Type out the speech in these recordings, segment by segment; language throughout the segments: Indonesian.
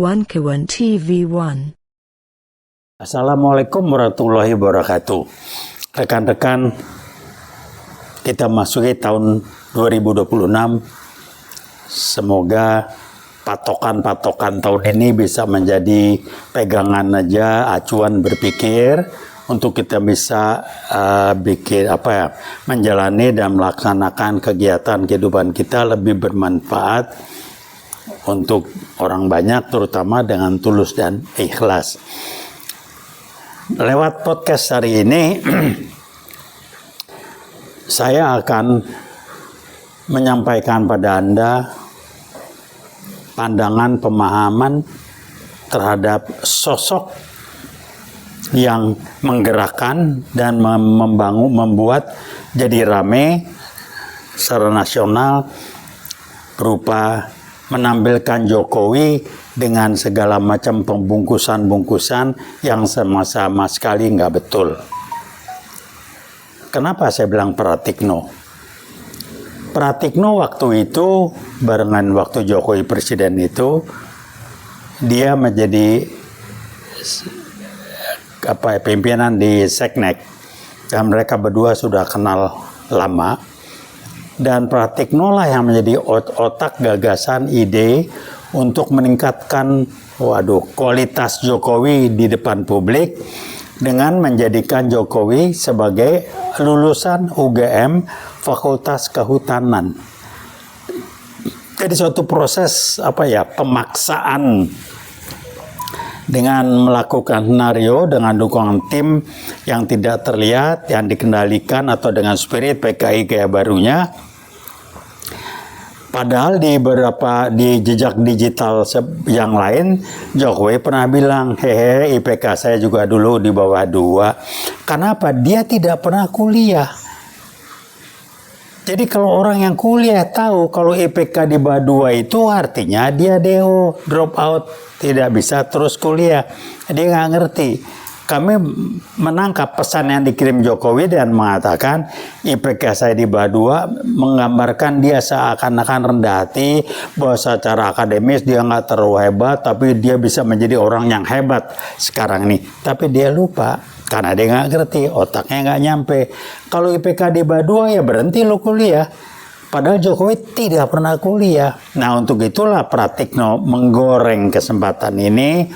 Wankawan TV1. Assalamualaikum warahmatullahi wabarakatuh. Rekan-rekan, kita masuki tahun 2026. Semoga patokan-patokan tahun ini bisa menjadi pegangan aja, acuan berpikir untuk kita bisa menjalani dan melaksanakan kegiatan kehidupan kita lebih bermanfaat untuk orang banyak, terutama dengan tulus dan ikhlas. Lewat podcast hari ini saya akan menyampaikan pada Anda pandangan pemahaman terhadap sosok yang menggerakkan dan membuat jadi rame secara nasional berupa menampilkan Jokowi dengan segala macam pembungkusan-bungkusan yang sama-sama sekali nggak betul. Kenapa saya bilang Pratikno? Pratikno waktu itu, barengan waktu Jokowi presiden itu, dia menjadi pimpinan di Seknek, dan mereka berdua sudah kenal lama. Dan Pratikno lah yang menjadi otak gagasan ide untuk meningkatkan kualitas Jokowi di depan publik dengan menjadikan Jokowi sebagai lulusan UGM Fakultas Kehutanan. Jadi suatu proses pemaksaan dengan melakukan skenario dengan dukungan tim yang tidak terlihat, yang dikendalikan atau dengan spirit PKI gaya barunya. Padahal di jejak digital yang lain, Jokowi pernah bilang, IPK saya juga dulu di bawah 2. Kenapa? Dia tidak pernah kuliah. Jadi kalau orang yang kuliah tahu kalau IPK di bawah 2 itu artinya dia DO, drop out, tidak bisa terus kuliah. Dia nggak ngerti. Kami menangkap pesan yang dikirim Jokowi dan mengatakan IPK saya di bawah 2 menggambarkan dia seakan-akan rendah hati, bahwa secara akademis dia nggak terlalu hebat, tapi dia bisa menjadi orang yang hebat sekarang nih. Tapi dia lupa karena dia nggak ngerti, otaknya nggak nyampe. Kalau IPK di bawah 2 ya berhenti lo kuliah. Padahal Jokowi tidak pernah kuliah. Nah, untuk itulah Pratikno menggoreng kesempatan ini,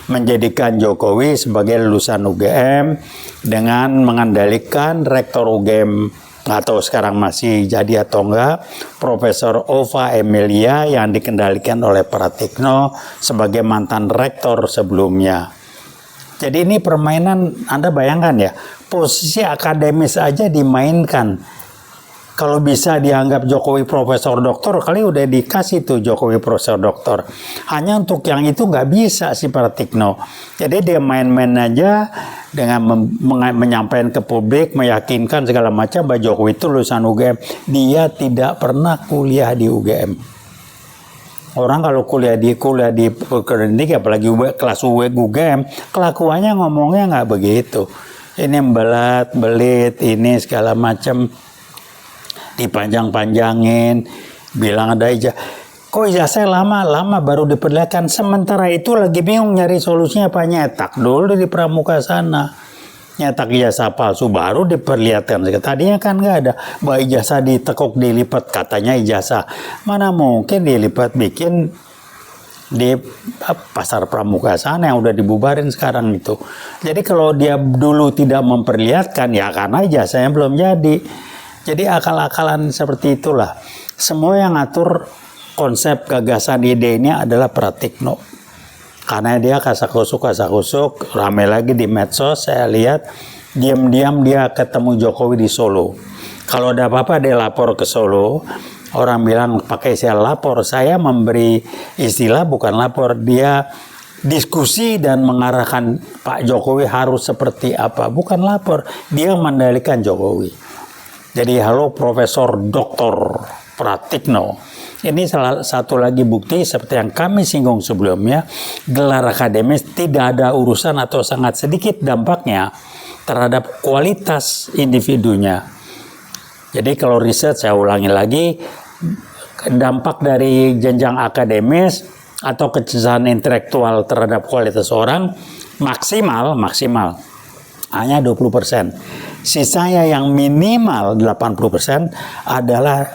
menjadikan Jokowi sebagai lulusan UGM dengan mengendalikan rektor UGM, nggak tahu sekarang masih jadi atau enggak, Profesor Ova Emilia yang dikendalikan oleh Pratikno sebagai mantan rektor sebelumnya. Jadi ini permainan, Anda bayangkan ya, posisi akademis aja dimainkan. Kalau bisa dianggap Jokowi profesor doktor, kali udah dikasih tuh Jokowi profesor doktor. Hanya untuk yang itu nggak bisa si Pratikno. Jadi dia main-main aja dengan menyampaikan ke publik, meyakinkan segala macam bahwa Jokowi itu lulusan UGM. Dia tidak pernah kuliah di UGM. Orang kalau kuliah di klinik, apalagi kelas UGM, kelakuannya ngomongnya nggak begitu. Ini belit, ini segala macam. Dipanjang-panjangin, bilang ada ijazah. Kok ijazah lama baru diperlihatkan. Sementara itu lagi bingung nyari solusinya apa, nyetak dulu di pramuka sana. Nyetak ijazah palsu baru diperlihatkan. Tadinya kan nggak ada. Bahwa ijazah ditekuk dilipat, katanya ijazah. Mana mungkin dilipat, bikin di pasar pramuka sana yang udah dibubarin sekarang itu. Jadi kalau dia dulu tidak memperlihatkan, ya karena ijazahnya belum jadi. Jadi akal-akalan seperti itulah. Semua yang ngatur konsep gagasan ide ini adalah Pratikno. Karena dia kasak-kusuk, ramai lagi di medsos, saya lihat diam-diam dia ketemu Jokowi di Solo. Kalau ada apa-apa dia lapor ke Solo. Orang bilang pakai saya lapor, saya memberi istilah bukan lapor, dia diskusi dan mengarahkan Pak Jokowi harus seperti apa, bukan lapor, dia mengendalikan Jokowi. Jadi halo Profesor Dr. Pratikno. Ini salah satu lagi bukti seperti yang kami singgung sebelumnya, gelar akademis tidak ada urusan atau sangat sedikit dampaknya terhadap kualitas individunya. Jadi kalau riset, saya ulangi lagi, dampak dari jenjang akademis atau kecerdasan intelektual terhadap kualitas orang maksimal hanya 20%. Sisanya yang minimal 80% adalah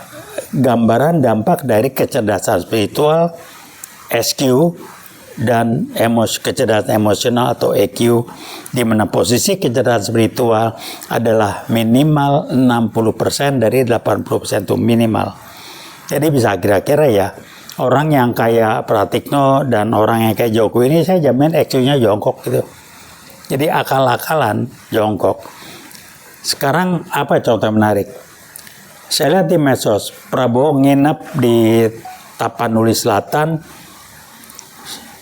gambaran dampak dari kecerdasan spiritual, SQ, dan kecerdasan emosional atau EQ, di mana posisi kecerdasan spiritual adalah minimal 60% dari 80% itu minimal. Jadi bisa kira-kira ya, orang yang kayak Pratikno dan orang yang kayak Jokowi ini saya jamin EQ-nya jongkok gitu. Jadi akal-akalan jongkok. Sekarang apa contoh menarik? Saya lihat di medsos, Prabowo nginep di Tapanuli Selatan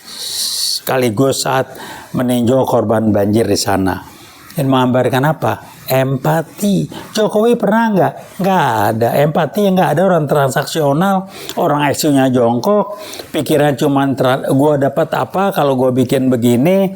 sekaligus saat meninjau korban banjir di sana. Dan menggambarkan apa? Empati. Jokowi pernah nggak? Nggak ada. Empati nggak ada, orang transaksional, orang IQ-nya jongkok, pikiran cuman gua dapat apa kalau gua bikin begini.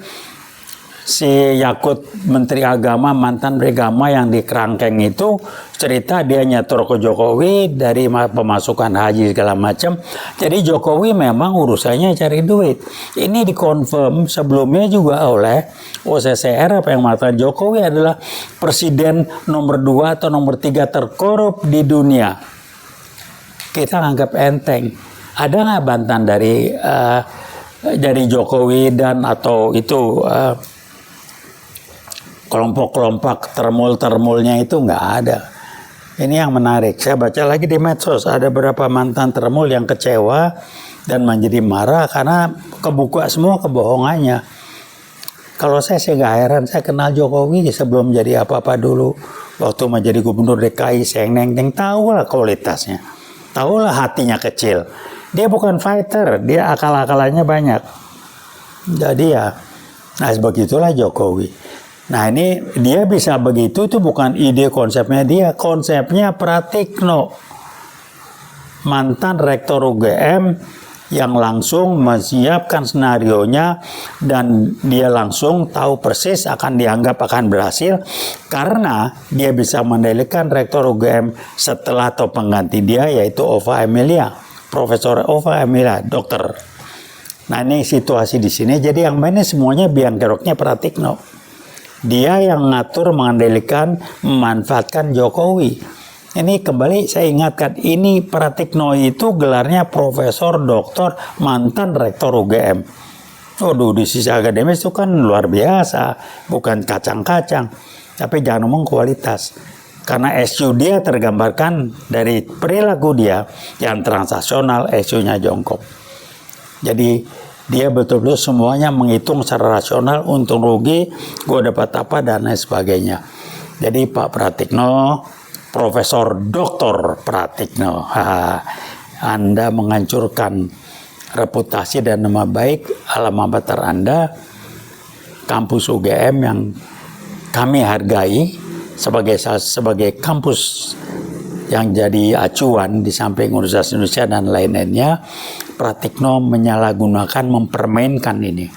Si Yakut Menteri Agama, mantan Menteri Agama yang di Kerangkeng itu cerita dia nyetor ke Jokowi dari pemasukan haji segala macam. Jadi Jokowi memang urusannya cari duit. Ini dikonfirm sebelumnya juga oleh OCCR apa yang mengatakan Jokowi adalah presiden nomor 2 atau nomor 3 terkorup di dunia. Kita anggap enteng. Ada nggak bantahan dari Jokowi dan atau itu kelompok-kelompok termul-termulnya itu nggak ada. Ini yang menarik. Saya baca lagi di medsos, ada beberapa mantan termul yang kecewa dan menjadi marah karena kebuka semua kebohongannya. Kalau saya sih nggak heran, saya kenal Jokowi sebelum jadi apa-apa dulu. Waktu menjadi gubernur DKI, saya neng tahu lah kualitasnya. Tahu lah hatinya kecil. Dia bukan fighter, dia akal-akalannya banyak. Jadi ya, nah begitulah Jokowi. Nah ini dia bisa begitu itu bukan ide konsepnya dia, konsepnya Pratikno, mantan rektor UGM yang langsung menyiapkan senarionya dan dia langsung tahu persis akan dianggap akan berhasil karena dia bisa mendalikan rektor UGM setelah atau pengganti dia yaitu Ova Emilia, Profesor Ova Emilia, dokter. Nah ini situasi di sini, jadi yang mainnya semuanya biang keroknya Pratikno. Dia yang ngatur, mengendalikan, memanfaatkan Jokowi. Ini kembali saya ingatkan, ini Pratikno itu gelarnya Profesor Doktor mantan Rektor UGM. Waduh, di sisi akademis itu kan luar biasa, bukan kacang-kacang. Tapi jangan ngomong kualitas. Karena SU dia tergambarkan dari perilaku dia yang transaksional, SU-nya jongkok. Jadi dia betul-betul semuanya menghitung secara rasional, untung rugi, gue dapat apa, dan lain sebagainya. Jadi Pak Pratikno, Profesor Doktor Pratikno, Anda menghancurkan reputasi dan nama baik alma mater Anda, kampus UGM yang kami hargai sebagai kampus yang jadi acuan di samping Universitas Indonesia dan lain-lainnya. Pratikno menyalahgunakan, mempermainkan ini.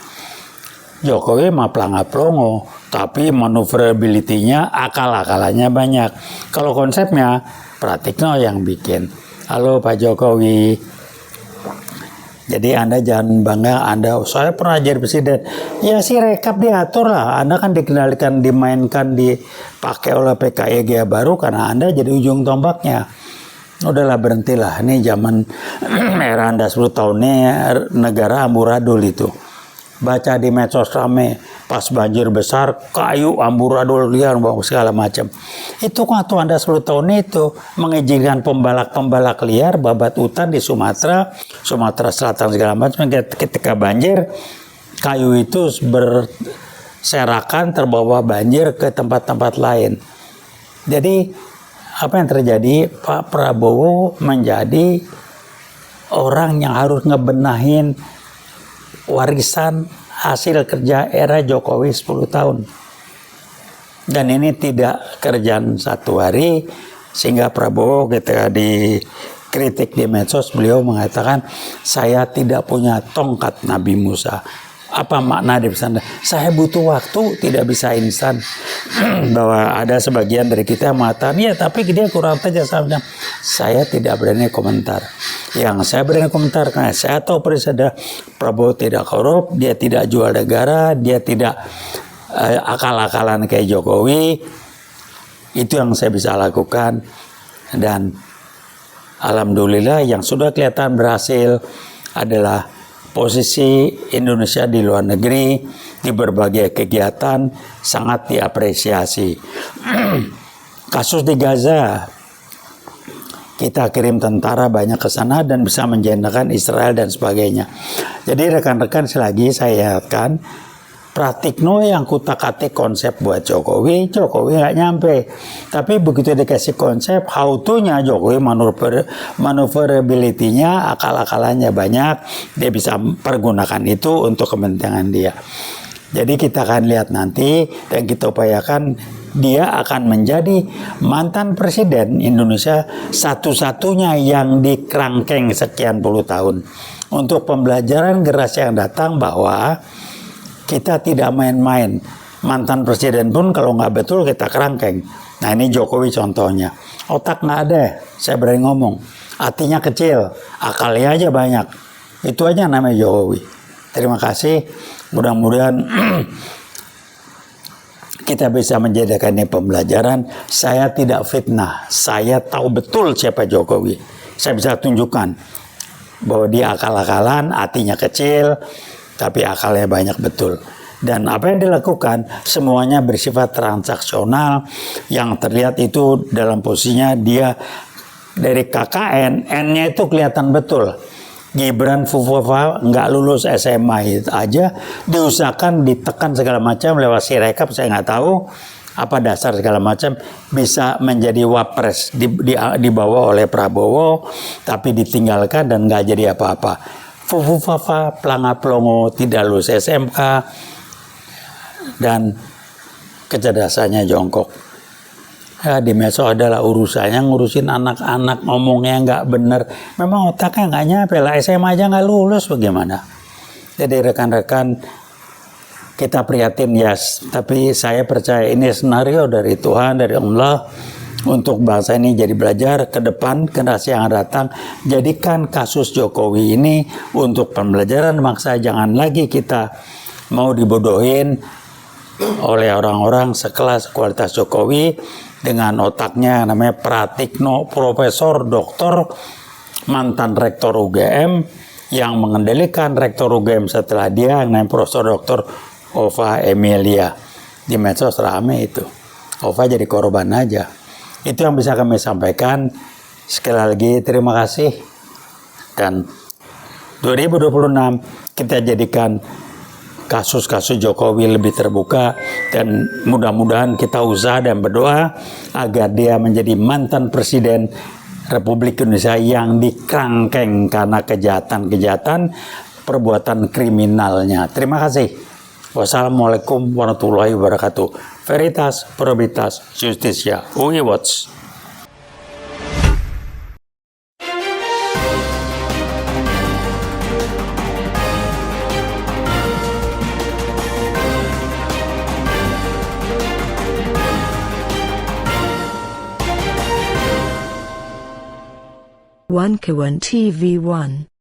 Jokowi mah pelangap-pelongo, tapi maneuverability-nya, akal-akalannya banyak. Kalau konsepnya, Pratikno yang bikin. Halo Pak Jokowi. Jadi Anda jangan bangga, saya pernah jadi presiden. Ya sih rekap diatur lah. Anda kan dikendalikan, dimainkan, dipakai oleh PKIG baru karena Anda jadi ujung tombaknya. Udahlah berhentilah, ini zaman era Anda 10 tahun ini negara amburadul itu. Baca di medsos rame, pas banjir besar, kayu amburadul liar, segala macam. Itu waktu Anda 10 tahun itu mengizinkan pembalak-pembalak liar, babat hutan di Sumatera Selatan segala macam. Ketika banjir, kayu itu berserakan terbawa banjir ke tempat-tempat lain. Jadi apa yang terjadi? Pak Prabowo menjadi orang yang harus ngebenahin warisan hasil kerja era Jokowi 10 tahun. Dan ini tidak kerjaan satu hari, sehingga Prabowo ketika dikritik di medsos, beliau mengatakan, saya tidak punya tongkat Nabi Musa. Apa makna di sana? Saya butuh waktu, tidak bisa instan. Bahwa ada sebagian dari kita yang mengatakan, ya tapi dia kurang tegas. Saya tidak berani komentar. Yang saya berani komentar karena saya tahu Presiden Prabowo tidak korup, dia tidak jual negara, dia tidak akal-akalan kayak Jokowi. Itu yang saya bisa lakukan. Dan alhamdulillah yang sudah kelihatan berhasil adalah posisi Indonesia di luar negeri di berbagai kegiatan sangat diapresiasi. Kasus di Gaza, kita kirim tentara banyak ke sana dan bisa menjernihkan Israel dan sebagainya. Jadi rekan-rekan selagi saya ingatkan, Pratikno yang kutak-atik konsep buat Jokowi nggak nyampe. Tapi begitu dikasih konsep, how to-nya Jokowi maneuverability-nya, akal-akalannya banyak, dia bisa pergunakan itu untuk kepentingan dia. Jadi kita akan lihat nanti dan kita upayakan dia akan menjadi mantan presiden Indonesia satu-satunya yang dikerangkeng sekian puluh tahun. Untuk pembelajaran generasi yang datang bahwa kita tidak main-main. Mantan presiden pun kalau nggak betul kita kerangkeng. Nah ini Jokowi contohnya. Otak nggak ada, saya berani ngomong. Hatinya kecil, akalnya aja banyak. Itu aja namanya Jokowi. Terima kasih. Mudah-mudahan kita bisa menjadikan ini pembelajaran. Saya tidak fitnah. Saya tahu betul siapa Jokowi. Saya bisa tunjukkan bahwa dia akal-akalan, hatinya kecil, tapi akalnya banyak betul. Dan apa yang dilakukan semuanya bersifat transaksional. Yang terlihat itu dalam posisinya dia dari KKN, N-nya itu kelihatan betul. Gibran Fufufa nggak lulus SMA itu aja diusahakan, ditekan segala macam lewat Sirekap, saya nggak tahu apa dasar segala macam, bisa menjadi wapres dibawa oleh Prabowo tapi ditinggalkan dan nggak jadi apa-apa. Fufufafa, pelangap pelongo, tidak lulus SMK, dan kecerdasannya jongkok. Ya, di medsos adalah urusannya ngurusin anak-anak, ngomongnya nggak bener. Memang otaknya nggak nyampe lah, SMA aja nggak lulus, bagaimana? Jadi rekan-rekan, kita prihatin ya, tapi saya percaya ini senario dari Tuhan, dari Allah, untuk bangsa ini jadi belajar ke depan, generasi yang datang. Jadikan kasus Jokowi ini untuk pembelajaran bangsa. Jangan lagi kita mau dibodohin oleh orang-orang sekelas kualitas Jokowi dengan otaknya namanya Pratikno, profesor, doktor, mantan rektor UGM yang mengendalikan rektor UGM setelah dia, yang namanya profesor doktor Ova Emilia. Di medsos rame itu. Ova jadi korban aja. Itu yang bisa kami sampaikan. Sekali lagi terima kasih. Dan 2026 kita jadikan kasus-kasus Jokowi lebih terbuka. Dan mudah-mudahan kita usaha dan berdoa agar dia menjadi mantan presiden Republik Indonesia yang dikerangkeng karena kejahatan-kejahatan perbuatan kriminalnya. Terima kasih. Wassalamualaikum warahmatullahi wabarakatuh. Veritas, Probitas, Justitia. We watch. One Kawan TV 1